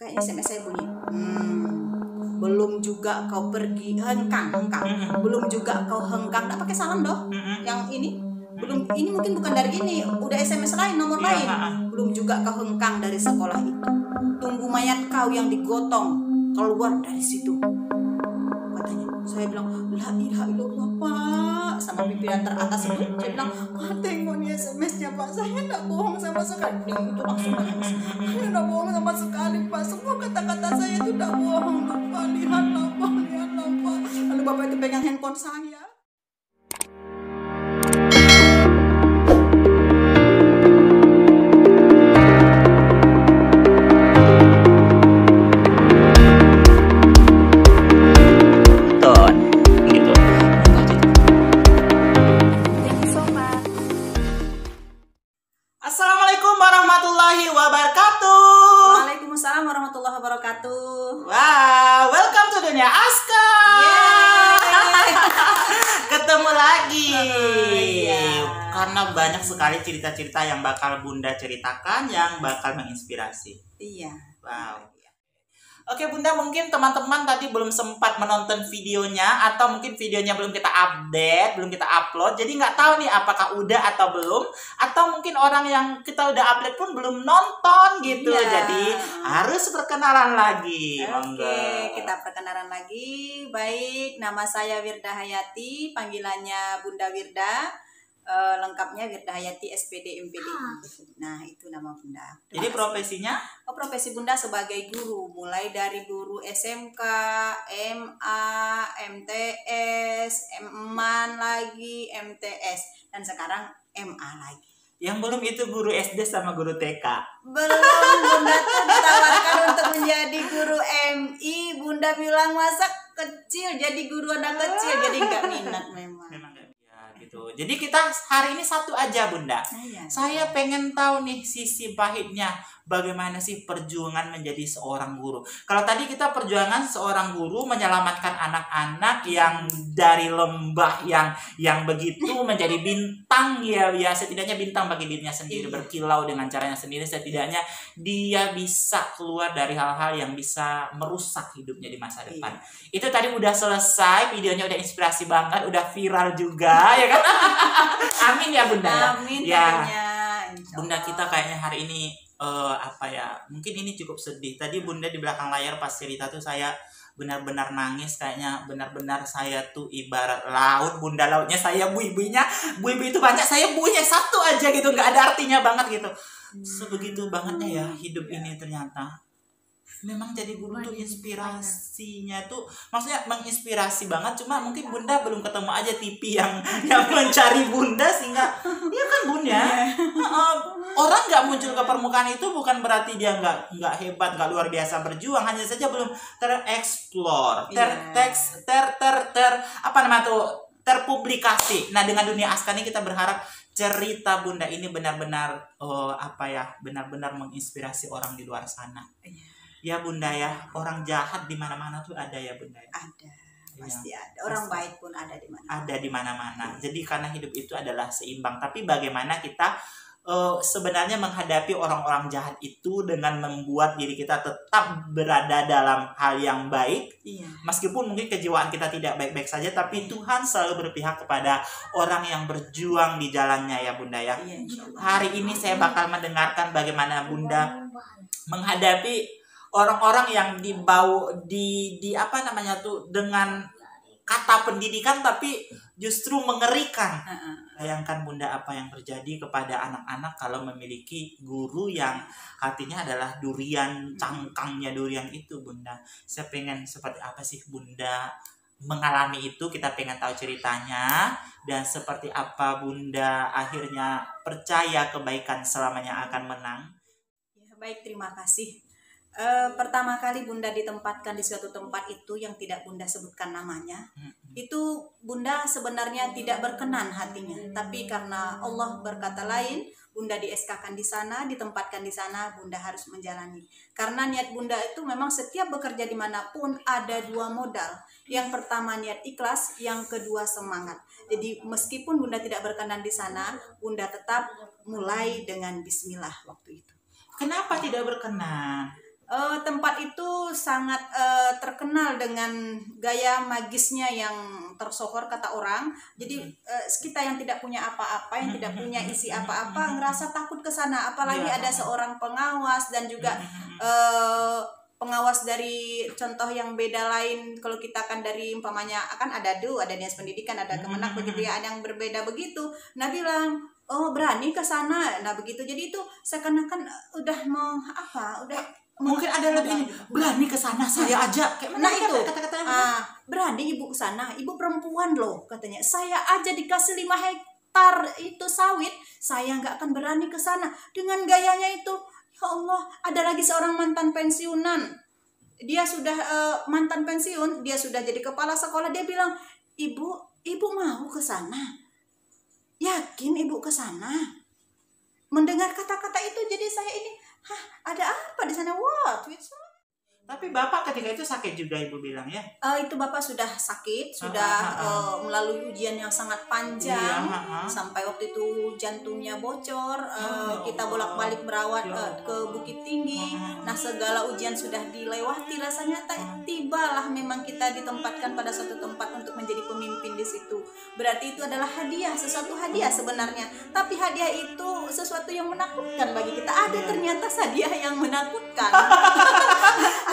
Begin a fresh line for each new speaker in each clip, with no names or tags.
Kayak SMS saya bunyi. Belum juga kau pergi hengkang. Belum juga kau hengkang. Nggak pakai salam doh. Yang ini belum, ini mungkin bukan dari ini, udah SMS lain, nomor lain. Belum juga kau hengkang dari sekolah itu. Tunggu mayat kau yang digotong keluar dari situ. Katanya. Saya bilang, la ilaha illallah Pak, sama pimpinan teratas itu. Saya bilang, tengok nih SMS-nya Pak, saya nggak bohong sama sekali. Itu langsung nangis. Saya nggak bohong sama sekali Pak, semua kata-kata saya itu nggak bohong Pak. Lihatlah Pak, lihatlah Pak. Lalu Bapak itu pegang handphone saya.
Assalamualaikum warahmatullahi wabarakatuh.
Waalaikumsalam warahmatullahi wabarakatuh.
Wow, welcome to Dunia Aska. Ketemu lagi. Karena banyak sekali cerita-cerita yang bakal Bunda ceritakan yang bakal menginspirasi.
Iya.
Wow. Oke Bunda, mungkin teman-teman tadi belum sempat menonton videonya atau mungkin videonya belum kita update, belum kita upload. Jadi nggak tahu nih apakah udah atau belum, atau mungkin orang yang kita udah upload pun belum nonton gitu.
Iya.
Jadi harus perkenalan lagi.
Oke, kita perkenalan lagi. Baik, nama saya Wirda Hayati, panggilannya Bunda Wirda. Lengkapnya Wirda Hayati SPD MPDI. Nah, itu nama Bunda.
Jadi profesinya?
Profesi Bunda sebagai guru, mulai dari guru SMK, MA, MTS, MMan lagi, MTS, dan sekarang MA lagi.
Yang belum itu guru SD sama guru TK.
Belum, Bunda tuh ditawarkan untuk menjadi guru MI. Bunda bilang masa kecil jadi guru anak kecil, jadi nggak minat memang.
Gitu. Jadi kita hari ini satu aja Bunda.
Iya.
Saya pengen tahu nih sisi pahitnya bagaimana sih perjuangan menjadi seorang guru. Kalau tadi kita perjuangan seorang guru menyelamatkan anak-anak yang dari lembah yang begitu menjadi bintang ya setidaknya bintang bagi dirinya sendiri, berkilau dengan caranya sendiri, setidaknya dia bisa keluar dari hal-hal yang bisa merusak hidupnya di masa depan. Itu tadi udah selesai, videonya udah inspirasi banget, udah viral juga ya kan. Amin ya Bunda ya.
Amin
Ya.
Insya
Bunda
Allah.
kita kayaknya hari ini mungkin ini cukup sedih. Tadi Bunda di belakang layar pas cerita tuh saya benar-benar nangis, kayaknya benar-benar saya tuh ibarat laut Bunda, lautnya saya bui-buinya itu banyak, saya buinya satu aja gitu, nggak ada artinya banget gitu. Sebegitu bangetnya ya hidup ini ternyata. Memang jadi guru tuh inspirasinya tuh, maksudnya menginspirasi banget. Cuma mungkin Bunda belum ketemu aja TV yang mencari Bunda sehingga, iya kan Bunda. Orang nggak muncul ke permukaan itu bukan berarti dia nggak hebat, nggak luar biasa berjuang, hanya saja belum tereksplor, terpublikasi. Nah dengan Dunia Aska ini kita berharap cerita Bunda ini benar-benar benar-benar menginspirasi orang di luar sana. Ya Bunda ya, orang jahat di mana-mana tuh ada ya Bunda ya.
Ada, pasti ada. Orang baik pun ada di mana.
Ada di mana-mana. Jadi karena hidup itu adalah seimbang. Tapi bagaimana kita sebenarnya menghadapi orang-orang jahat itu dengan membuat diri kita tetap berada dalam hal yang baik.
Iya.
Meskipun mungkin kejiwaan kita tidak baik-baik saja, tapi Tuhan selalu berpihak kepada orang yang berjuang di jalannya ya Bunda ya.
Iya, insya Allah.
Hari ini saya bakal mendengarkan bagaimana Bunda menghadapi orang-orang yang dengan kata pendidikan tapi justru mengerikan. Bayangkan Bunda apa yang terjadi kepada anak-anak kalau memiliki guru yang hatinya adalah durian, cangkangnya durian itu Bunda. Saya pengen seperti apa sih Bunda mengalami itu, kita pengen tahu ceritanya, dan seperti apa Bunda akhirnya percaya kebaikan selamanya akan menang.
Ya, baik, terima kasih. Pertama kali Bunda ditempatkan di suatu tempat itu yang tidak Bunda sebutkan namanya, itu Bunda sebenarnya tidak berkenan hatinya, tapi karena Allah berkata lain, Bunda di-SK-kan di sana, ditempatkan di sana, Bunda harus menjalani. Karena niat Bunda itu memang setiap bekerja dimanapun ada dua modal. Yang pertama niat ikhlas, yang kedua semangat. Jadi meskipun Bunda tidak berkenan di sana, Bunda tetap mulai dengan Bismillah waktu itu.
Kenapa tidak berkenan?
Tempat itu sangat terkenal dengan gaya magisnya yang tersohor kata orang. Jadi kita yang tidak punya apa-apa, yang tidak punya isi apa-apa, ngerasa takut ke sana. Apalagi ada seorang pengawas dan juga pengawas dari contoh yang beda lain. Kalau kita kan dari umpamanya akan ada dinas pendidikan, ada Kemenak begitu ya, ada yang berbeda begitu. Nah bilang, oh berani ke sana. Nah begitu. Jadi itu seakan-akan udah mau apa? Udah
mungkin ada lebih ini, berani ke sana saya aja.
Nah itu berani ibu ke sana, ibu perempuan loh katanya. Saya aja dikasih 5 hektar itu sawit, saya nggak akan berani ke sana. Dengan gayanya itu, ya Allah, ada lagi seorang mantan pensiunan. Dia sudah mantan pensiun, dia sudah jadi kepala sekolah. Dia bilang, ibu mau ke sana? Yakin ibu ke sana? Mendengar kata-kata itu, jadi saya ini, ada apa di sana? Wah,
tapi bapak ketika itu sakit juga ibu bilang ya?
Itu bapak sudah sakit, sudah melalui ujian yang sangat panjang, sampai waktu itu jantungnya bocor, kita bolak-balik berawat ke Bukit Tinggi. Nah segala ujian sudah dilewati, rasanya tibalah memang kita ditempatkan pada suatu tempat untuk menjadi pemimpin di situ. Berarti itu adalah hadiah, sesuatu hadiah sebenarnya. Tapi hadiah itu sesuatu yang menakutkan bagi kita. Ada ternyata hadiah yang menakutkan.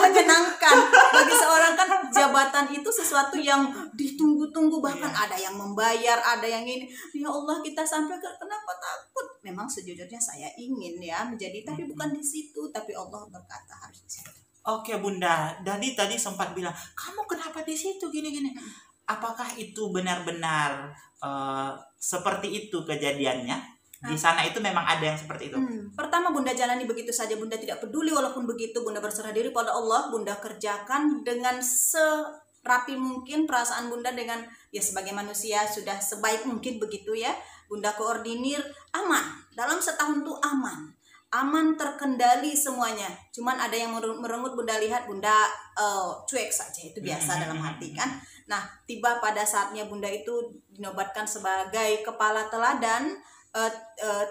Menyenangkan bagi seorang kan jabatan itu sesuatu yang ditunggu-tunggu, bahkan ada yang membayar, ada yang ini. Ya Allah, kita sampai kenapa takut? Memang sejujurnya saya ingin ya menjadi, tapi bukan di situ, tapi Allah berkata harus di situ.
Oke Bunda, Dadi tadi sempat bilang, kamu kenapa di situ gini-gini? Apakah itu benar-benar seperti itu kejadiannya? Di sana itu memang ada yang seperti itu.
Pertama Bunda jalani begitu saja, Bunda tidak peduli walaupun begitu, Bunda berserah diri pada Allah, Bunda kerjakan dengan serapi mungkin perasaan Bunda, dengan ya sebagai manusia sudah sebaik mungkin begitu ya. Bunda koordinir aman, dalam setahun tuh aman terkendali semuanya. Cuman ada yang merenggut, Bunda lihat, Bunda cuek saja, itu biasa dalam hati kan. Nah tiba pada saatnya Bunda itu dinobatkan sebagai kepala teladan.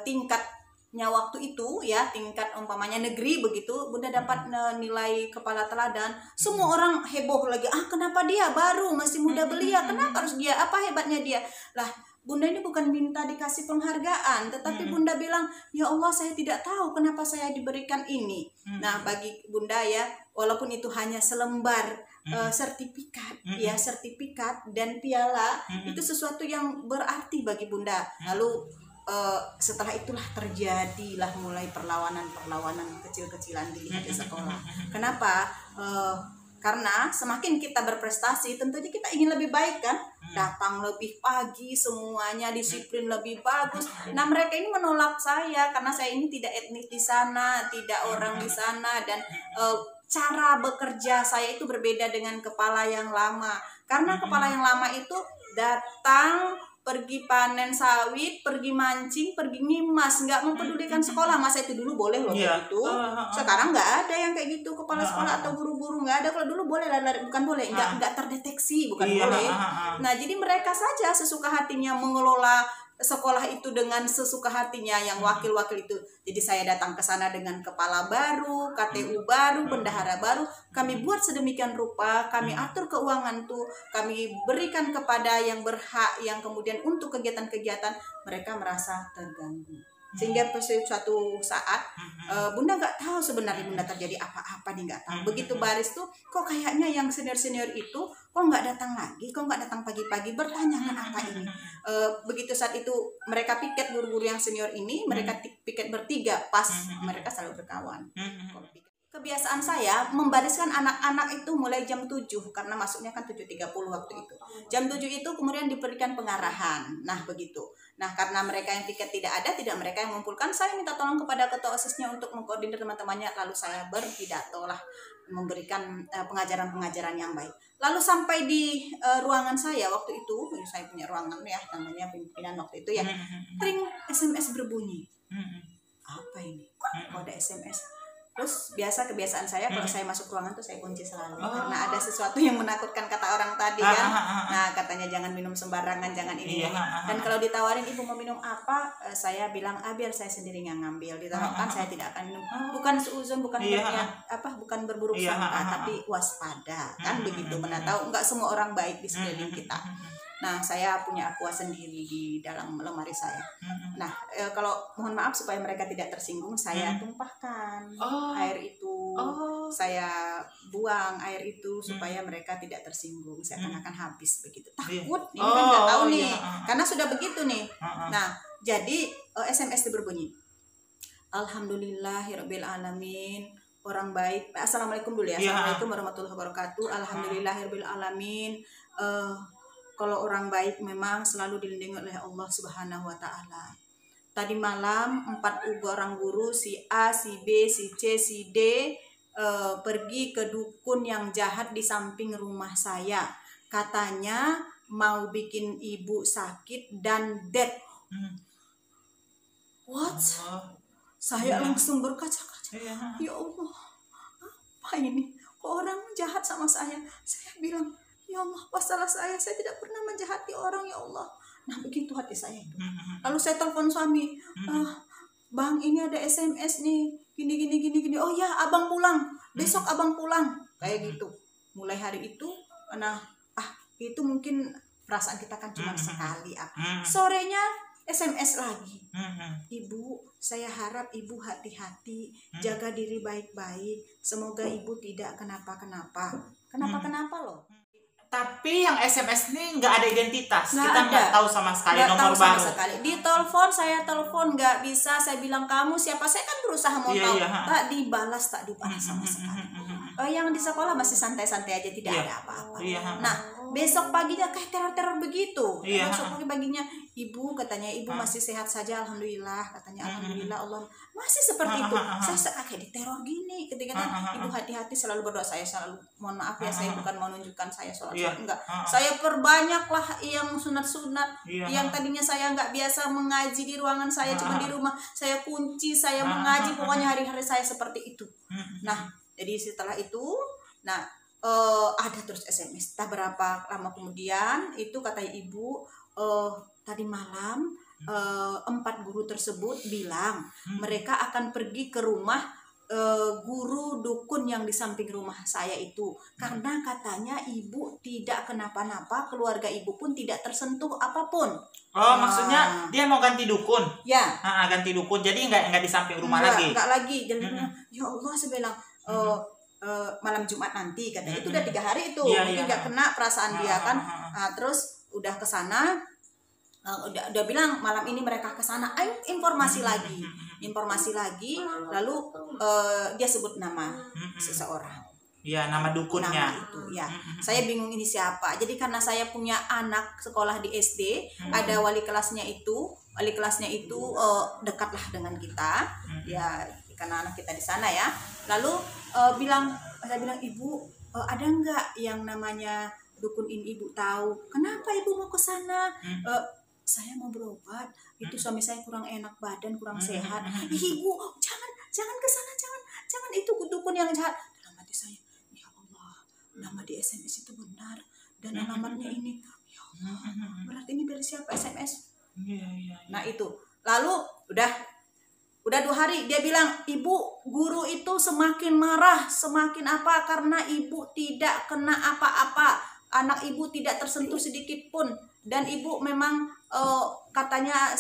Tingkatnya waktu itu ya, tingkat umpamanya negeri begitu, Bunda dapat nilai kepala teladan. Semua orang heboh lagi, kenapa dia baru, masih muda belia, kenapa harus dia, apa hebatnya dia? Lah Bunda ini bukan minta dikasih penghargaan, tetapi Bunda bilang, ya Allah, saya tidak tahu kenapa saya diberikan ini. Nah bagi Bunda ya, walaupun itu hanya selembar sertifikat ya, sertifikat dan piala, itu sesuatu yang berarti bagi Bunda. Lalu setelah itulah terjadilah mulai perlawanan kecil-kecilan di sekolah. Kenapa? Karena semakin kita berprestasi, tentunya kita ingin lebih baik kan, datang lebih pagi, semuanya disiplin lebih bagus. Nah mereka ini menolak saya karena saya ini tidak etnis di sana, tidak orang di sana, dan cara bekerja saya itu berbeda dengan kepala yang lama. Karena kepala yang lama itu datang, pergi panen sawit, pergi mancing, pergi ngimas, nggak mempedulikan sekolah. Masa itu dulu boleh loh gitu. Sekarang nggak ada yang kayak gitu, kepala sekolah atau guru-guru nggak ada. Kalau dulu boleh lari, bukan boleh, nggak terdeteksi, bukan boleh. Nah jadi mereka saja sesuka hatinya mengelola sekolah itu dengan sesuka hatinya, yang wakil-wakil itu. Jadi saya datang ke sana dengan kepala baru, KTU baru, bendahara baru. Kami buat sedemikian rupa, kami atur keuangan tuh, kami berikan kepada yang berhak, yang kemudian untuk kegiatan-kegiatan mereka merasa terganggu. Sehingga suatu saat Bunda nggak tahu sebenarnya Bunda terjadi apa-apa nih, nggak tahu. Begitu baris tuh, kok kayaknya yang senior-senior itu kok nggak datang lagi, kok nggak datang pagi-pagi, bertanya kan apa ini. Begitu saat itu mereka piket, guru-guru yang senior ini, mereka piket bertiga, pas mereka selalu berkawan. Kebiasaan saya membariskan anak-anak itu mulai jam 7, karena masuknya kan 7.30 waktu itu. Jam 7 itu kemudian diberikan pengarahan. Nah begitu. Nah karena mereka yang piket tidak ada, tidak mereka yang mengumpulkan, saya minta tolong kepada ketua OSIS-nya untuk mengkoordinir teman-temannya. Lalu saya berpidato lah, memberikan pengajaran-pengajaran yang baik. Lalu sampai di ruangan saya waktu itu, saya punya ruangan ya, namanya pimpinan waktu itu ya, ring SMS berbunyi. Apa ini? Kok ada SMS? Terus kebiasaan saya kalau saya masuk ruangan tuh saya kunci selalu karena ada sesuatu yang menakutkan kata orang tadi kan. Nah katanya jangan minum sembarangan, jangan ini. Dan kalau ditawarin ibu mau minum apa, saya bilang biar saya sendiri yang ngambil. Ditawarkan saya tidak akan minum. Bukan seuzon, bukan bukan berburuk sangka, tapi waspada kan begitu. Mana tahu nggak semua orang baik di sekeliling kita. Nah, saya punya aqua sendiri di dalam lemari saya. Nah, kalau mohon maaf supaya mereka tidak tersinggung, saya tumpahkan air itu. Saya buang air itu supaya mereka tidak tersinggung. Saya akan habis begitu. Takut, ini kan nggak tahu nih. Karena sudah begitu nih. Nah, jadi SMS itu berbunyi. Alhamdulillahirabbil alamin. Orang baik. Assalamualaikum dulu ya. Assalamualaikum warahmatullahi wabarakatuh. Alhamdulillahirabbil alamin. Kalau orang baik memang selalu dilindungi oleh Allah Subhanahu wa Ta'ala. Tadi malam 4 orang guru, si A, si B, si C, si D pergi ke dukun yang jahat di samping rumah saya. Katanya mau bikin ibu sakit dan dead. What? Saya langsung berkaca-kaca. Ya Allah, apa ini? Kok orang jahat sama saya? Saya bilang, ya Allah, apa salah saya? Saya tidak pernah menjahati orang, ya Allah. Nah, begitu hati saya itu. Lalu saya telepon suami, Bang, ini ada SMS nih, gini. Oh ya, abang pulang. Besok abang pulang. Kayak gitu. Mulai hari itu, itu mungkin perasaan kita kan cuma sekali. Sorenya SMS lagi. Ibu, saya harap ibu hati-hati, jaga diri baik-baik. Semoga ibu tidak kenapa-kenapa. Kenapa-kenapa loh.
Tapi yang SMS ini nggak ada identitas, kita nggak tahu sama sekali nomor baru.
Di telepon saya telepon nggak bisa, saya bilang kamu siapa, saya kan berusaha mau tahu, tak dibalas sama sekali. Yang di sekolah masih santai-santai aja, tidak ada apa-apa. Nah besok paginya kayak teror-teror begitu. Besok paginya ibu katanya ibu masih sehat saja, alhamdulillah katanya, alhamdulillah Allah masih seperti itu. Saya kayak diteror gini ketika ibu hati-hati, selalu berdoa. Saya selalu mohon maaf ya, saya bukan mau menunjukkan saya sholat enggak. Saya perbanyaklah yang sunat-sunat. Yang tadinya saya nggak biasa mengaji di ruangan saya, cuma di rumah saya kunci, saya mengaji, pokoknya hari-hari saya seperti itu. Nah jadi setelah itu, ada terus SMS. Tak berapa lama kemudian itu kata ibu, tadi malam 4 guru tersebut bilang mereka akan pergi ke rumah guru dukun yang di samping rumah saya itu, karena katanya ibu tidak kenapa-napa, keluarga ibu pun tidak tersentuh apapun.
Maksudnya dia mau ganti dukun?
Ya.
Ganti dukun, jadi nggak di samping rumah lagi?
Nggak lagi. Jadi ya Allah, saya bilang malam Jumat nanti katanya, itu udah 3 hari itu, mungkin nggak kena perasaan dia kan. Terus udah ke sana, udah bilang malam ini mereka ke sana, informasi lagi, lalu dia sebut nama seseorang.
Iya, nama dukunnya.
Nama itu, ya. Saya bingung ini siapa. Jadi karena saya punya anak sekolah di SD, ada wali kelasnya itu dekatlah dengan kita, ya karena anak kita di sana ya. Lalu saya bilang ibu, ada nggak yang namanya dukun ini, ibu tahu? Kenapa ibu mau ke sana? Saya mau berobat, itu suami saya kurang enak badan, kurang sehat. Ibu jangan ke sana, jangan, itu dukun yang jahat. Dalam hati saya, ya Allah, nama di SMS itu benar dan alamatnya ini, ya Allah, berarti ini dari siapa SMS? Nah itu, lalu udah 2 hari dia bilang, ibu, guru itu semakin marah, semakin apa, karena ibu tidak kena apa-apa, anak ibu tidak tersentuh sedikit pun, dan ibu memang katanya,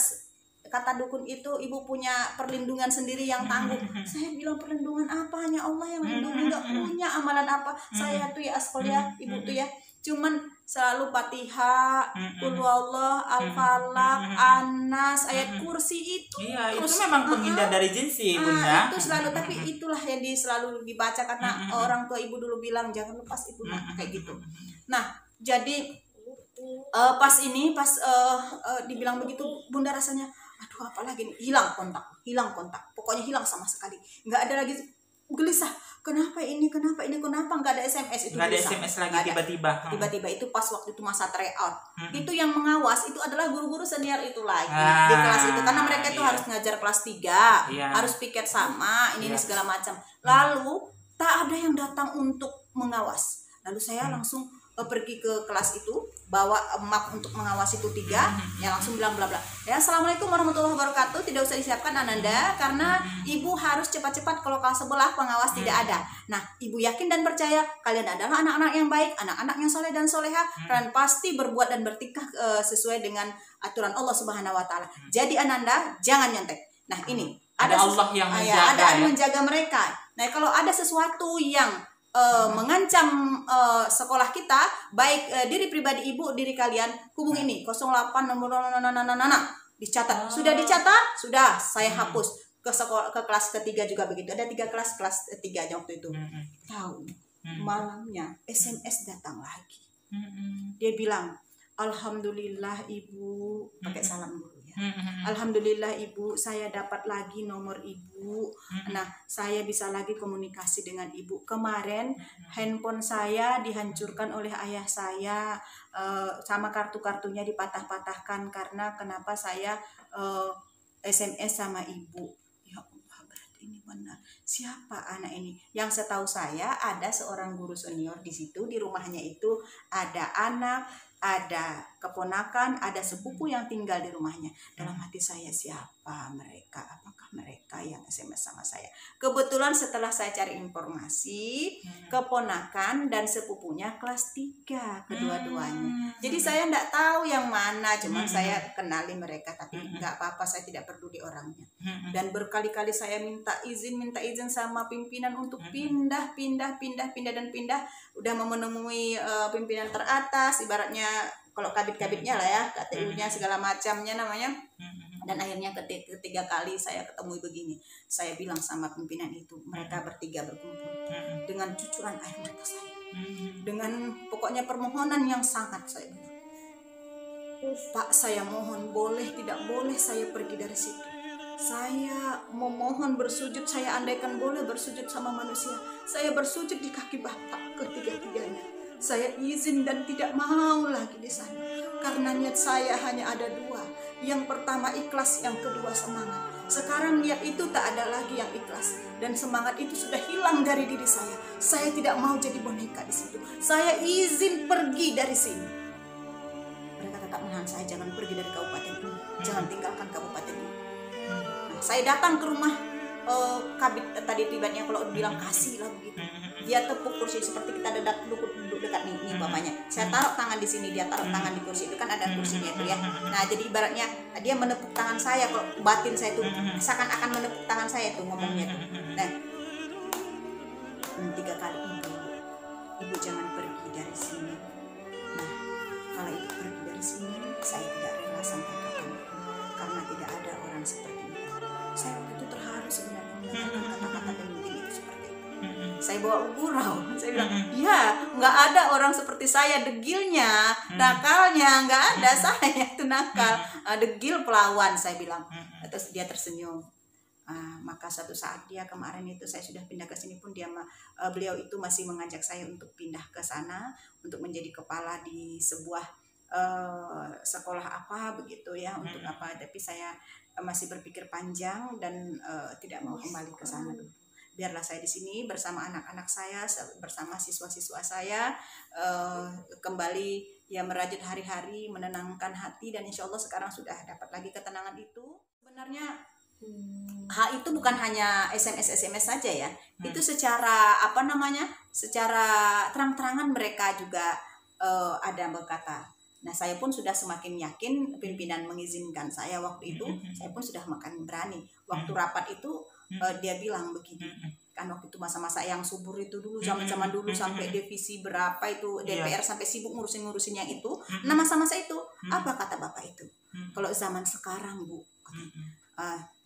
kata dukun itu, ibu punya perlindungan sendiri yang tangguh. Saya bilang, perlindungan apa? Hanya Allah yang melindungi, nggak punya amalan apa. Saya tuh ya askol ya, ibu tuh ya, cuman selalu Fatihah, Qul huwallah, Al-Falaq, An-Nas, ayat kursi itu.
Iya, terus, itu memang penghindar dari jin sih, Bunda.
Itu selalu, tapi itulah yang selalu dibaca karena orang tua ibu dulu bilang jangan lepas itu, kayak gitu. Nah, jadi pas dibilang begitu, Bunda rasanya, aduh apalagi nih, hilang kontak, pokoknya hilang sama sekali, nggak ada lagi gelisah. Kenapa ini nggak ada SMS itu?
Nggak ada SMS lagi
tiba-tiba itu pas waktu itu masa tryout. Itu yang mengawas itu adalah guru-guru senior itu lagi di kelas itu, karena mereka itu harus ngajar kelas 3, harus piket sama ini segala macam. Lalu tak ada yang datang untuk mengawas. Lalu saya langsung pergi ke kelas itu, bawa map untuk mengawasi itu 3, yang langsung bilang bla bla. Ya, assalamualaikum warahmatullahi wabarakatuh. Tidak usah disiapkan Ananda, karena ibu harus cepat-cepat kalau kelas sebelah pengawas tidak ada. Nah, ibu yakin dan percaya kalian adalah anak-anak yang baik, anak-anak yang soleh dan soleha, kalian pasti berbuat dan bertingkah sesuai dengan aturan Allah Subhanahu Wa Taala. Jadi Ananda jangan nyontek. Nah, ini
ada Allah yang menjaga,
ada yang menjaga mereka. Nah, kalau ada sesuatu yang mengancam sekolah kita, baik diri pribadi ibu, diri kalian, hubungi ini 08 nomor dicatat. Sudah dicatat, sudah saya hapus. Ke sekolah, ke kelas ketiga juga begitu. Ada 3 kelas 3 waktu itu. Tahu, malamnya SMS datang lagi. Dia bilang, alhamdulillah ibu, pakai salam dulu ya. Alhamdulillah ibu, saya dapat lagi nomor ibu. Nah, saya bisa lagi komunikasi dengan ibu. Kemarin handphone saya dihancurkan oleh ayah saya, sama kartu-kartunya dipatah-patahkan karena kenapa saya SMS sama ibu. Ya Allah, berarti ini benar. Siapa anak ini? Yang setahu saya ada seorang guru senior di situ, di rumahnya itu ada anak, ada keponakan, ada sepupu yang tinggal di rumahnya. Dalam hati saya, siapa mereka? Apakah mereka yang SMS sama saya? Kebetulan setelah saya cari informasi, keponakan dan sepupunya kelas 3 kedua-duanya. Jadi saya enggak tahu yang mana, cuman saya kenali mereka, tapi enggak apa-apa, saya tidak peduli orangnya. Dan berkali-kali saya minta izin sama pimpinan untuk pindah. Udah menemui pimpinan teratas, ibaratnya kalau kabit-kabitnya lah ya, KTU-nya segala macamnya namanya. Dan akhirnya ketiga kali saya ketemu begini, saya bilang sama pimpinan itu, mereka bertiga berkumpul dengan cucuran air mata saya, dengan pokoknya permohonan yang sangat saya bilang, Pak, saya mohon, boleh tidak boleh saya pergi dari situ. Saya memohon bersujud, saya andaikan boleh bersujud sama manusia, saya bersujud di kaki Bapak ketiga-tiganya. Saya izin dan tidak mau lagi di sana. Karena niat saya hanya ada 2. Yang pertama ikhlas, yang kedua semangat. Sekarang niat itu tak ada lagi yang ikhlas. Dan semangat itu sudah hilang dari diri saya. Saya tidak mau jadi boneka di situ. Saya izin pergi dari sini. Mereka tetap menahan saya, jangan pergi dari kabupaten ini. Jangan tinggalkan kabupaten ini. Nah, saya datang ke rumah kabit tadi tiba-tiba, kalau bilang kasih lah begitu. Dia tepuk kursi seperti kita duduk dekat nih bapaknya. Saya taruh tangan di sini, dia taruh tangan di kursi itu, kan ada kursinya itu ya. Nah, jadi ibaratnya dia menepuk tangan saya, kalau batin saya itu seakan-akan menepuk tangan saya itu ngomongnya tuh. Nah, 3 kali ibu jangan pergi dari sini. Nah, kalau ibu pergi dari sini, saya tidak rela sampai kapanpun, karena tidak ada orang seperti itu. Saya waktu itu terharu sebenarnya mendengarkan kata-kata pemimpin itu seperti itu. Saya bawa gurau, saya bilang, ya nggak ada orang seperti saya, degilnya, nakalnya nggak ada, saya itu nakal, degil pelawan, saya bilang. Terus dia tersenyum. Maka suatu saat dia kemarin itu saya sudah pindah ke sini pun beliau itu masih mengajak saya untuk pindah ke sana untuk menjadi kepala di sebuah sekolah apa begitu ya, untuk apa, tapi saya masih berpikir panjang dan tidak mau kembali ke sana dulu. Biarlah saya di sini bersama anak-anak saya, bersama siswa-siswa saya, kembali ya merajut hari-hari, menenangkan hati, dan insya Allah sekarang sudah dapat lagi ketenangan itu. Sebenarnya itu bukan hanya SMS saja ya, itu secara secara terang-terangan mereka juga ada berkata. Nah, saya pun sudah semakin yakin, pimpinan mengizinkan saya waktu itu, saya pun sudah makin berani. Waktu rapat itu dia bilang begini, kan waktu itu masa-masa yang subur itu dulu, zaman-zaman dulu sampai divisi berapa itu DPR sampai sibuk ngurusin yang itu. Nah, masa-masa itu apa kata Bapak itu? Kalau zaman sekarang Bu,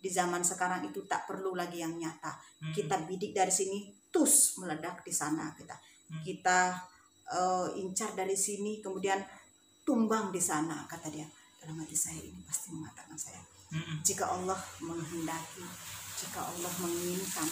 di zaman sekarang itu tak perlu lagi yang nyata. Kita bidik dari sini, tus meledak di sana, kita incar dari sini, kemudian tumbang di sana, kata dia. Dalam hati saya ini pasti mengatakan saya, jika Allah menghendaki, jika Allah menginginkan,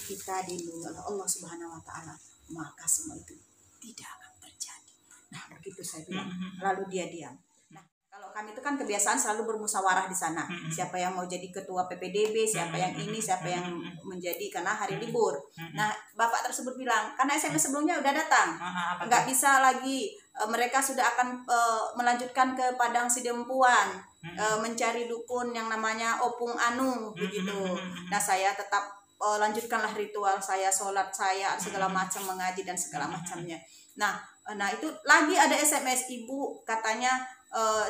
kita kita dilindungi oleh Allah Subhanahu wa taala, maka semua itu tidak akan terjadi. Nah, begitu saya bilang. Lalu dia diam. Nah, kalau kami itu kan kebiasaan selalu bermusyawarah di sana. Siapa yang mau jadi ketua PPDB, siapa yang ini, siapa yang menjadi, karena hari libur. Nah, bapak tersebut bilang, karena SMS sebelumnya udah datang, nggak bisa lagi, mereka sudah akan melanjutkan ke Padang Sidempuan, mencari dukun yang namanya Opung Anu, begitu. Nah, saya tetap lanjutkanlah ritual saya, sholat saya, segala macam, mengaji dan segala macamnya. Nah itu lagi ada SMS, ibu katanya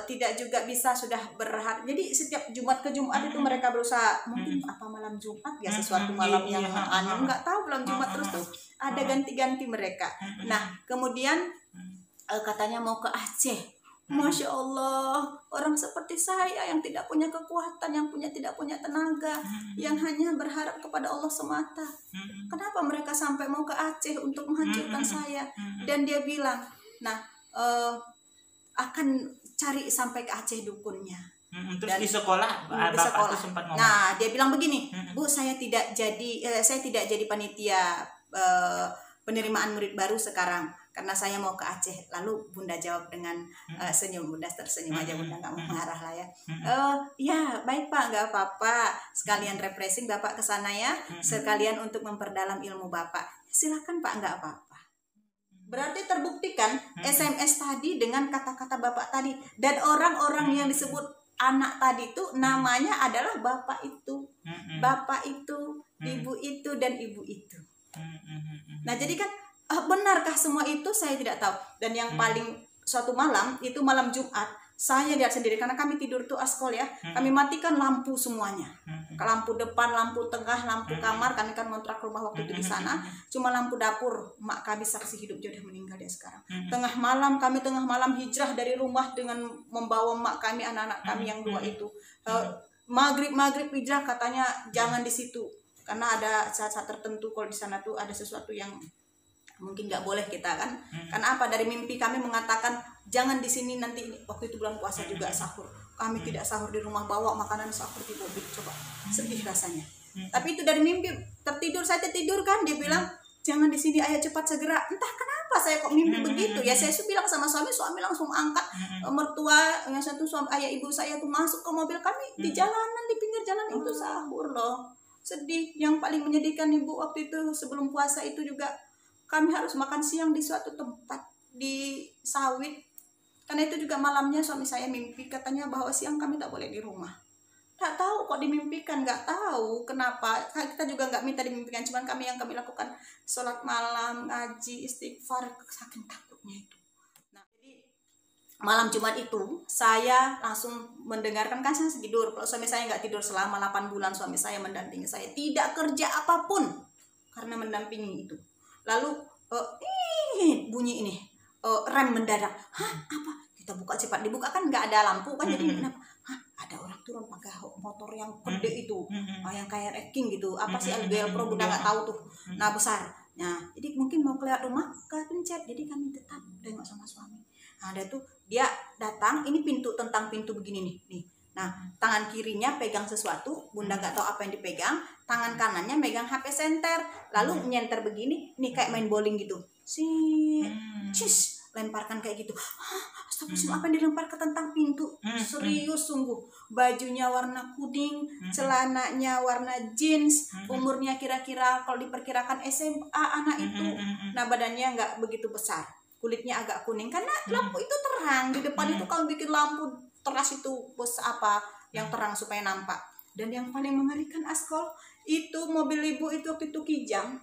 tidak juga bisa, sudah berharap. Jadi setiap Jumat ke Jumat itu mereka berusaha, mungkin apa malam Jumat ya, sesuatu malam yang nggak tahu, malam Jumat terus tuh ada ganti-ganti mereka. Nah kemudian katanya mau ke Aceh. Masya Allah, orang seperti saya yang tidak punya kekuatan, yang tidak punya tenaga, yang hanya berharap kepada Allah semata. Kenapa mereka sampai mau ke Aceh untuk menghancurkan saya? Dan dia bilang, nah akan cari sampai ke Aceh dukunnya.
Terus dan di sekolah,
di sekolah. Sempat ngomong. Nah dia bilang begini, Bu, saya tidak jadi panitia penerimaan murid baru sekarang, karena saya mau ke Aceh. Lalu Bunda jawab dengan senyum. Bunda tersenyum aja, Bunda nggak mau marah lah ya. Ya baik Pak, nggak apa-apa, sekalian refreshing Bapak ke sana ya, sekalian untuk memperdalam ilmu Bapak. Silakan Pak, nggak apa-apa. Berarti terbuktikan SMS tadi dengan kata-kata Bapak tadi, dan orang-orang yang disebut anak tadi itu namanya adalah Bapak itu, Bapak itu, Ibu itu, dan Ibu itu. Nah jadi kan benarkah semua itu, saya tidak tahu. Dan yang paling suatu malam itu malam Jumat, saya lihat sendiri karena kami tidur tuh askol ya, kami matikan lampu semuanya, lampu depan, lampu tengah, lampu kamar. Kami kan ngontrak rumah waktu itu di sana, cuma lampu dapur. Mak kami saksi hidup, dia udah meninggal dia sekarang. Tengah malam hijrah dari rumah dengan membawa mak kami, anak-anak kami yang dua itu. Maghrib hijrah, katanya jangan di situ karena ada saat-saat tertentu kalau di sana tuh ada sesuatu yang mungkin nggak boleh kita kan. Karena apa, dari mimpi kami mengatakan jangan di sini, nanti waktu itu bulan puasa juga sahur, kami tidak sahur di rumah, bawa makanan sahur di mobil. Coba sedih rasanya. Tapi itu dari mimpi, tertidur, saya tertidur kan, dia bilang jangan di sini, ayo cepat segera. Entah kenapa saya kok mimpi begitu ya. Saya bilang sama suami langsung angkat. Mertua yang satu, suami ayah ibu saya tuh masuk ke mobil kami, di jalanan, di pinggir jalan itu sahur loh. Sedih. Yang paling menyedihkan ibu waktu itu sebelum puasa itu juga, kami harus makan siang di suatu tempat di sawit. Karena itu juga malamnya suami saya mimpi, katanya bahwa siang kami tak boleh di rumah. Tak tahu kok dimimpikan, nggak tahu kenapa. Kita juga nggak minta dimimpikan, cuman kami yang kami lakukan sholat malam, ngaji, istighfar, saking takutnya itu. Nah jadi malam Jumat itu saya langsung mendengarkan, kan saya tidur. Kalau suami saya nggak tidur selama 8 bulan, suami saya mendampingi saya, tidak kerja apapun karena mendampingi itu. Lalu bunyi ini, rem mendadak. Hah, apa? Kita buka, cepat dibuka, kan nggak ada lampu kan, jadi kenapa? Hah, ada orang turun pakai motor yang gede itu, yang kayak wrecking gitu. Apa sih, LGL Pro, Bunda nggak tahu tuh. Nah besar. Nah jadi mungkin mau kelihatan rumah, kepencet. Jadi kami tetap tengok sama suami. Nah ada tuh dia datang, ini tentang pintu begini nih. Nah tangan kirinya pegang sesuatu, Bunda nggak tahu apa yang dipegang. Tangan kanannya megang HP senter, lalu nyenter begini, nih kayak main bowling gitu. Lemparkan kayak gitu. Astagfirullahaladzim, apa yang dilemparkan tentang pintu? Serius sungguh. Bajunya warna kuning, celananya warna jeans, umurnya kira-kira kalau diperkirakan SMA anak itu. Nah badannya nggak begitu besar, kulitnya agak kuning karena lampu itu terang di depan itu. Kalau bikin lampu teras itu bos apa yang terang supaya nampak. Dan yang paling mengerikan askol itu, mobil ibu itu waktu itu kijang.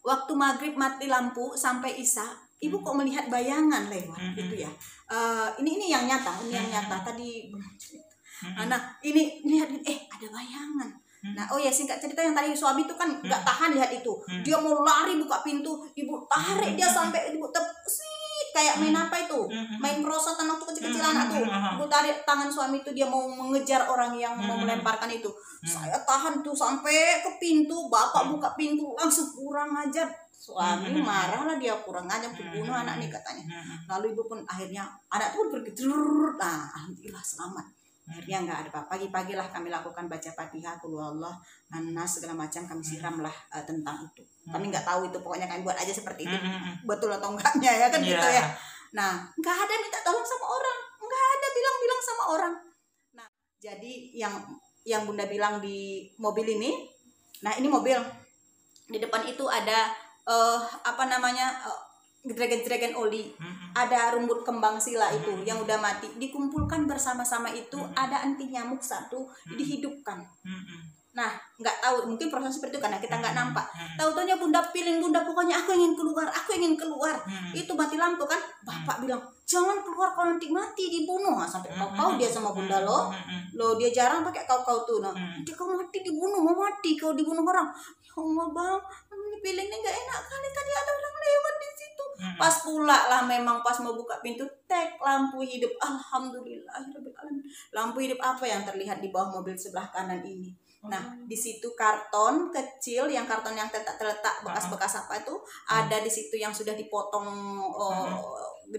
Waktu maghrib mati lampu sampai isya, ibu kok melihat bayangan lewat gitu ya. Ini yang nyata, tadi. Nah ini lihat, ada bayangan. Nah oh ya, singkat cerita yang tadi suami itu kan nggak tahan lihat itu, dia mau lari buka pintu, ibu tarik dia sampai ibu kayak main apa itu, main perosotan waktu kecil-kecil anak tuh. Ibu tarik tangan suami itu, dia mau mengejar orang yang mau melemparkan itu. Saya tahan tuh sampai ke pintu, bapak buka pintu langsung, kurang ajar. Suami marah lah, dia kurang ajar, bunuh anak nih katanya. Lalu ibu pun akhirnya, anak pun pergi. Nah alhamdulillah selamat. Akhirnya nggak ada apa. Pagi-pagi lah kami lakukan baca Fatihah, Qul huwallah, An-Nas, segala macam kami siram lah tentang itu. Kami nggak tahu itu, pokoknya kami buat aja seperti itu. Betul atau enggaknya ya kan gitu ya. Nah, nggak ada minta tolong sama orang, nggak ada bilang-bilang sama orang. Nah, jadi yang Bunda bilang di mobil ini, nah ini mobil di depan itu ada dragon oli, ada rumput kembang sila itu yang udah mati, dikumpulkan bersama-sama itu, ada anti nyamuk satu, dihidupkan. Nah, nggak tahu, mungkin proses seperti itu karena kita nggak nampak. Tahu-taunya Bunda feeling, Bunda pokoknya aku ingin keluar. Itu mati lampu kan, Bapak bilang jangan keluar kalau nanti mati dibunuh. Nah, sampai kau dia sama Bunda loh dia jarang pakai kau tuh. Nah, nanti kau mati dibunuh, mau mati kau dibunuh orang. Ya Allah Bang, ini feelingnya nggak enak kali, tadi ada orang lewat di situ. Pas pula lah memang pas mau buka pintu, lampu hidup. Alhamdulillah, lampu hidup. Apa yang terlihat di bawah mobil sebelah kanan ini? Nah, di situ karton kecil, yang karton yang terletak bekas-bekas apa itu, ada di situ yang sudah dipotong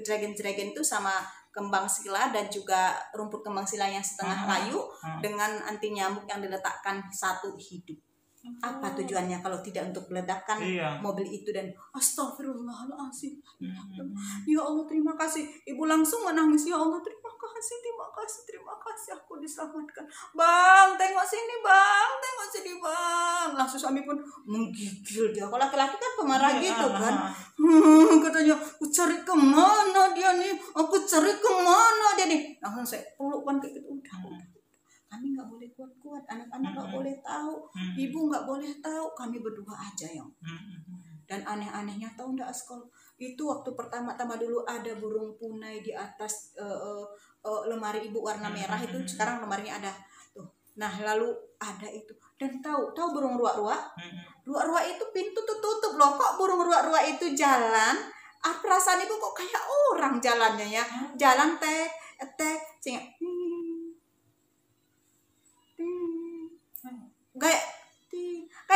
dragon itu sama kembang sila dan juga rumput kembang sila yang setengah layu dengan anti nyamuk yang diletakkan satu hidup. Apa tujuannya kalau tidak untuk meledakkan mobil itu? Dan astagfirullahaladzim, ya Allah terima kasih. Ibu langsung menangis, ya Allah terima kasih aku diselamatkan. Bang tengok sini bang, langsung suami pun menggigil dia. Kalau laki-laki kan pemarah gitu kan, katanya aku cari kemana dia nih, langsung saya pelukkan kayak gitu. Udah. Kami nggak boleh kuat-kuat, anak-anak nggak boleh tahu, ibu nggak boleh tahu, kami berdua aja yang. Dan aneh-anehnya tahu nggak Askol, itu waktu pertama-tama dulu ada burung punai di atas lemari ibu warna merah itu, sekarang lemarinya ada tuh. Nah lalu ada itu, dan tahu burung ruak-ruak, ruak-ruak itu pintu tuh tutup loh, kok burung ruak-ruak itu jalan, perasaan ibu kok kayak orang jalannya ya, jalan tek, kayak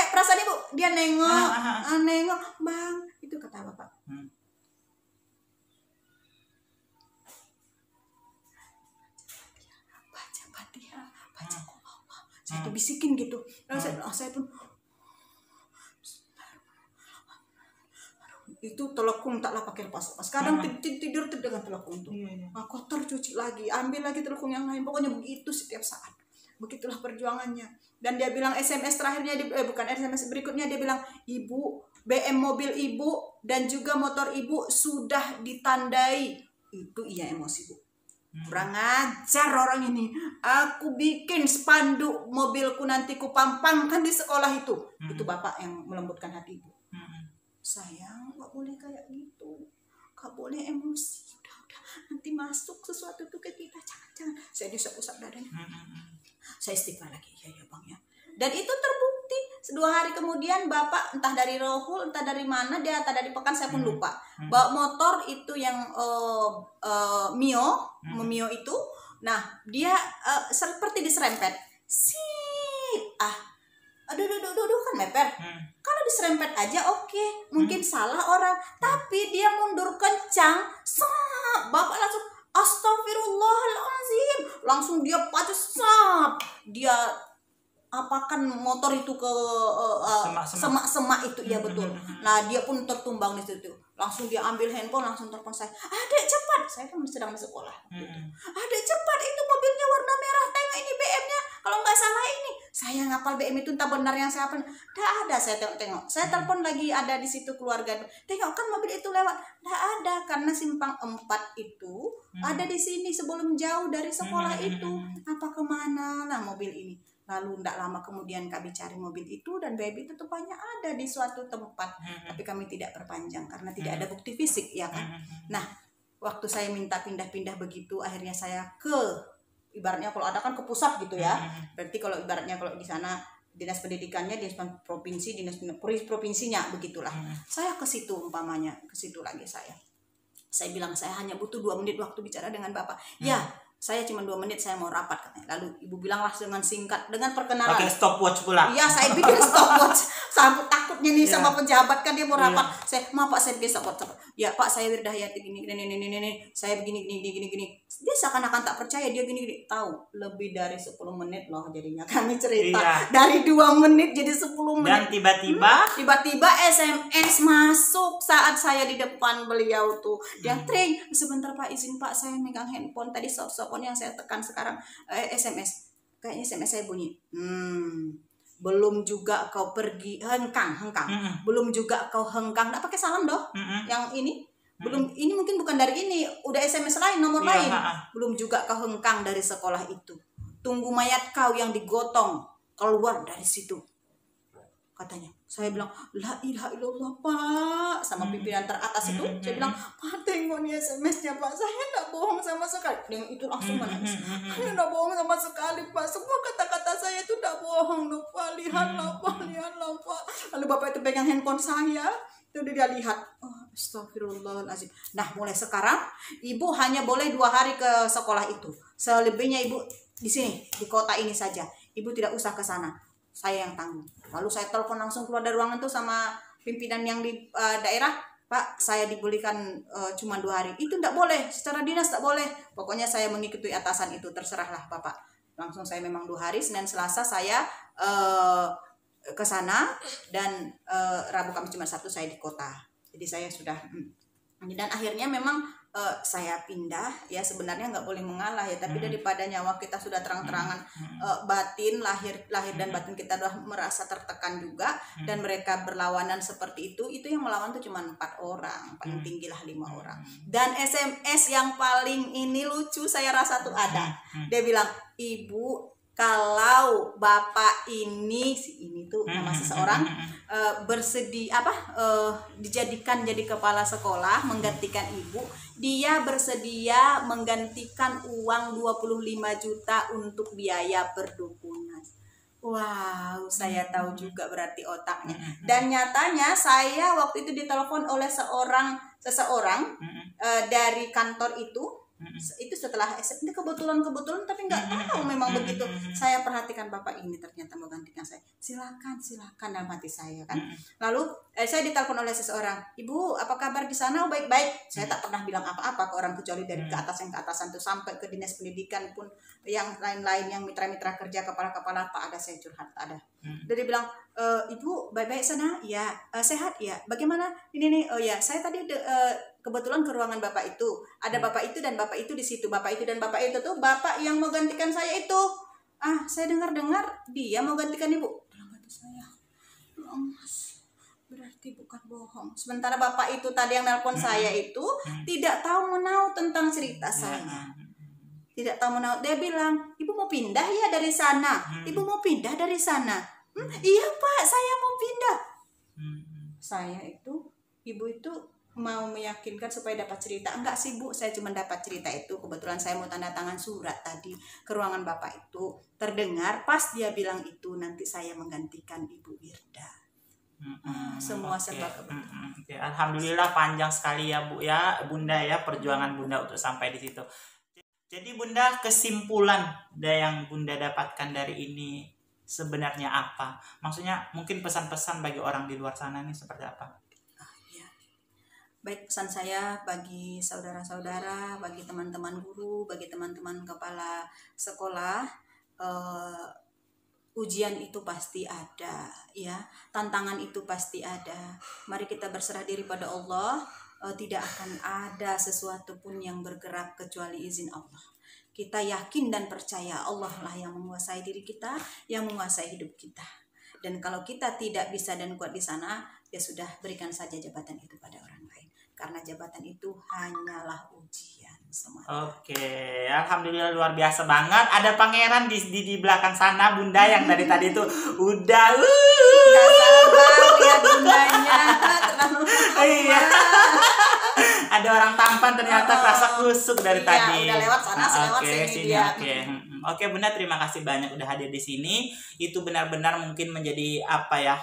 perasaan ibu, dia nengok bang, itu kata bapak. Baca Fatihah, baca Allah. Saya tuh bisikin gitu, lalu saya pun itu telekung taklah pakai lepas. Kadang tidur dengan telekung tuh. Kotor cuci lagi, ambil lagi telekung yang lain. Pokoknya begitu setiap saat. Begitulah perjuangannya. Dan dia bilang SMS terakhirnya, bukan SMS berikutnya, dia bilang, ibu, BM mobil ibu dan juga motor ibu sudah ditandai. Itu iya emosi bu. Kurang ajar orang ini. Aku bikin spanduk mobilku nanti ku pampangkan di sekolah itu. Itu bapak yang melembutkan hati ibu. Sayang, nggak boleh kayak gitu. Nggak boleh emosi. Udah. Nanti masuk sesuatu tuh ke kita. Jangan. Saya diusap-usap dadanya. Saya istighfar lagi, ya bang ya. Dan itu terbukti. 2 hari kemudian bapak entah dari Rohul, entah dari mana, dia entah dari Pekan, saya pun lupa. Bawa motor itu yang Mio itu. Nah dia seperti diserempet. Aduh kan meper. Kalau diserempet aja oke, mungkin salah orang. Tapi dia mundur kencang, bapak langsung astagfirullahaladzim, langsung dia pacu, dia apakan motor itu ke semak itu, ya betul. Nah dia pun tertumbang di situ. Langsung dia ambil handphone, langsung telepon saya, adek cepat, saya kan sedang di sekolah. Adek cepat, itu mobilnya warna merah, tengok ini BM-nya, kalau nggak salah ini. Saya ngapal BM itu entah benar yang saya hafal. Nggak ada, saya tengok. Saya telepon lagi, ada di situ keluarga. Tengok kan mobil itu lewat. Nggak ada, karena simpang 4 itu ada di sini sebelum jauh dari sekolah itu. Apa kemana lah mobil ini? Lalu tidak lama kemudian kami cari mobil itu dan baby itu rupanya ada di suatu tempat. Tapi kami tidak perpanjang karena tidak ada bukti fisik, ya kan. Nah, waktu saya minta pindah-pindah begitu, akhirnya saya ibaratnya kalau ada kan ke pusat gitu ya. Berarti kalau ibaratnya kalau di sana dinas pendidikannya, dinas provinsi, dinas provinsinya begitulah. Saya ke situ umpamanya, ke situ lagi saya bilang saya hanya butuh 2 menit waktu bicara dengan bapak. Ya, saya cuma 2 menit, saya mau rapat katanya. Lalu ibu bilanglah dengan singkat, dengan perkenalan.
Pakai stopwatch pula.
Iya, saya bikin stopwatch. Sampai takut gini sama pejabat kan, dia mau rapat. Saya, maaf Pak, saya besok WhatsApp. Ya Pak, saya Wirda Hayati gini, saya begini. Dia seakan-akan tak percaya, dia gini. Tahu, lebih dari 10 menit loh jadinya kami cerita. Dari 2 menit jadi 10 menit.
Dan tiba-tiba
SMS masuk saat saya di depan beliau tuh. Dia Tring, sebentar Pak, izin Pak, saya megang handphone tadi, soft-softphone yang saya tekan sekarang SMS. Kayaknya SMS saya bunyi. Belum juga kau pergi hengkang. Belum juga kau hengkang. Nggak pakai salam doh. Yang ini belum, ini mungkin bukan dari ini, udah SMS lain, nomor lain. Belum juga kau hengkang dari sekolah itu. Tunggu mayat kau yang digotong keluar dari situ, katanya. Saya bilang, la ilaha illallah Pak, sama pimpinan teratas itu. Saya bilang, Pak, tengok nih SMS-nya Pak, saya tidak bohong sama sekali. Dengan itu langsung menangis. Saya tidak bohong sama sekali Pak, semua kata-kata saya itu tidak bohong loh Pak, lihatlah Pak. Lalu Bapak itu pegang handphone saya, itu dia lihat. Oh, astagfirullahaladzim. Nah, mulai sekarang Ibu hanya boleh 2 hari ke sekolah itu. Selebihnya Ibu di sini, di kota ini saja. Ibu tidak usah ke sana, saya yang tanggung. Lalu saya telepon langsung keluar dari ruangan tuh sama pimpinan yang di daerah. Pak, saya dibelikan cuma 2 hari. Itu tidak boleh, secara dinas tidak boleh. Pokoknya saya mengikuti atasan itu, terserahlah Bapak. Langsung saya memang 2 hari, Senin Selasa saya ke sana, dan Rabu Kamis Jumat Sabtu saya di kota. Jadi saya sudah dan akhirnya memang saya pindah ya, sebenarnya nggak boleh mengalah ya, tapi daripada nyawa kita sudah terang-terangan batin lahir dan batin kita sudah merasa tertekan juga, dan mereka berlawanan seperti itu yang melawan tuh cuma 4 orang, paling tinggi lah 5 orang. Dan SMS yang paling ini lucu saya rasa tuh ada, dia bilang, Ibu, kalau Bapak ini tuh nama seseorang bersedia dijadikan jadi kepala sekolah menggantikan Ibu, dia bersedia menggantikan uang 25 juta untuk biaya perdukunan. Wow, saya tahu juga berarti otaknya. Dan nyatanya saya waktu itu ditelepon oleh seseorang dari kantor itu setelah SMP, kebetulan tapi nggak tahu memang begitu. Saya perhatikan, Bapak ini ternyata mau gantikan saya, silakan dalam hati saya kan. Lalu saya ditelepon oleh seseorang, Ibu apa kabar di sana? Oh, baik. Saya tak pernah bilang apa-apa ke orang, kecuali dari ke atas yang ke atasan tuh, sampai ke dinas pendidikan pun, yang lain-lain, yang mitra-mitra kerja, kepala-kepala, tak ada saya curhat, tak ada. Dia bilang, Ibu baik-baik sana? Ya. Sehat ya. Bagaimana ini nih? Oh ya, saya tadi kebetulan ke ruangan Bapak itu, ada Bapak itu dan Bapak itu di situ. Bapak itu dan Bapak itu tuh Bapak yang mau gantikan saya itu. Saya dengar dia mau gantikan Ibu. Dalam hati saya, Mas, berarti bukan bohong. Sementara Bapak itu tadi yang nelpon saya itu tidak tahu menau tentang cerita saya. Tidak tahu menau. Dia bilang, Ibu mau pindah ya dari sana? Ibu mau pindah dari sana? Iya Pak, saya mau pindah. Saya itu, Ibu itu mau meyakinkan supaya dapat cerita. Enggak sih Bu, saya cuma dapat cerita itu. Kebetulan saya mau tanda tangan surat tadi ke ruangan Bapak itu. Terdengar pas dia bilang itu, nanti saya menggantikan Ibu Wirda. Semua serba kebetulan.
Alhamdulillah panjang sekali ya Bu ya, Bunda ya, perjuangan Bunda untuk sampai di situ. Jadi Bunda, kesimpulan yang Bunda dapatkan dari ini sebenarnya apa? Maksudnya mungkin pesan-pesan bagi orang di luar sana ini seperti apa?
Baik, pesan saya bagi saudara-saudara, bagi teman-teman guru, bagi teman-teman kepala sekolah, ujian itu pasti ada, ya, tantangan itu pasti ada. Mari kita berserah diri pada Allah. Tidak akan ada sesuatu pun yang bergerak kecuali izin Allah. Kita yakin dan percaya Allah lah yang menguasai diri kita, yang menguasai hidup kita. Dan kalau kita tidak bisa dan kuat di sana, ya sudah, berikan saja jabatan itu pada orang lain. Karena jabatan itu hanyalah ujian semata.
Oke, alhamdulillah luar biasa banget. Ada pangeran di belakang sana Bunda yang dari tadi tuh udah
nggak sabar lihat bundanya, terlalu
iya. Ada orang tampan ternyata kerasa kusuk dari tadi.
Udah lewat sana, selewat sini dia.
Oke Bunda, terima kasih banyak udah hadir di sini. Itu benar-benar mungkin menjadi apa ya,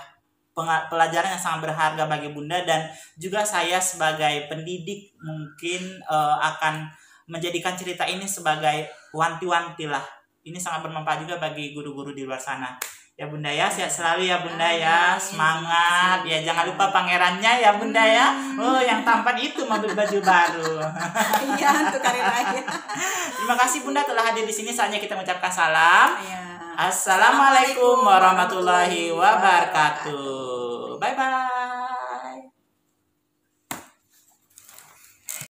pelajaran yang sangat berharga bagi Bunda, dan juga saya sebagai pendidik mungkin akan menjadikan cerita ini sebagai wanti-wanti lah. Ini sangat bermanfaat juga bagi guru-guru di luar sana. Ya Bunda ya, sehat selalu ya Bunda ya, semangat ya, jangan lupa pangerannya ya Bunda ya. Oh, yang tampan itu mobil baju baru.
Iya, untuk karir raya.
Terima kasih Bunda telah hadir di sini. Saatnya kita mengucapkan salam.
Iya.
Assalamualaikum warahmatullahi wabarakatuh. Bye bye.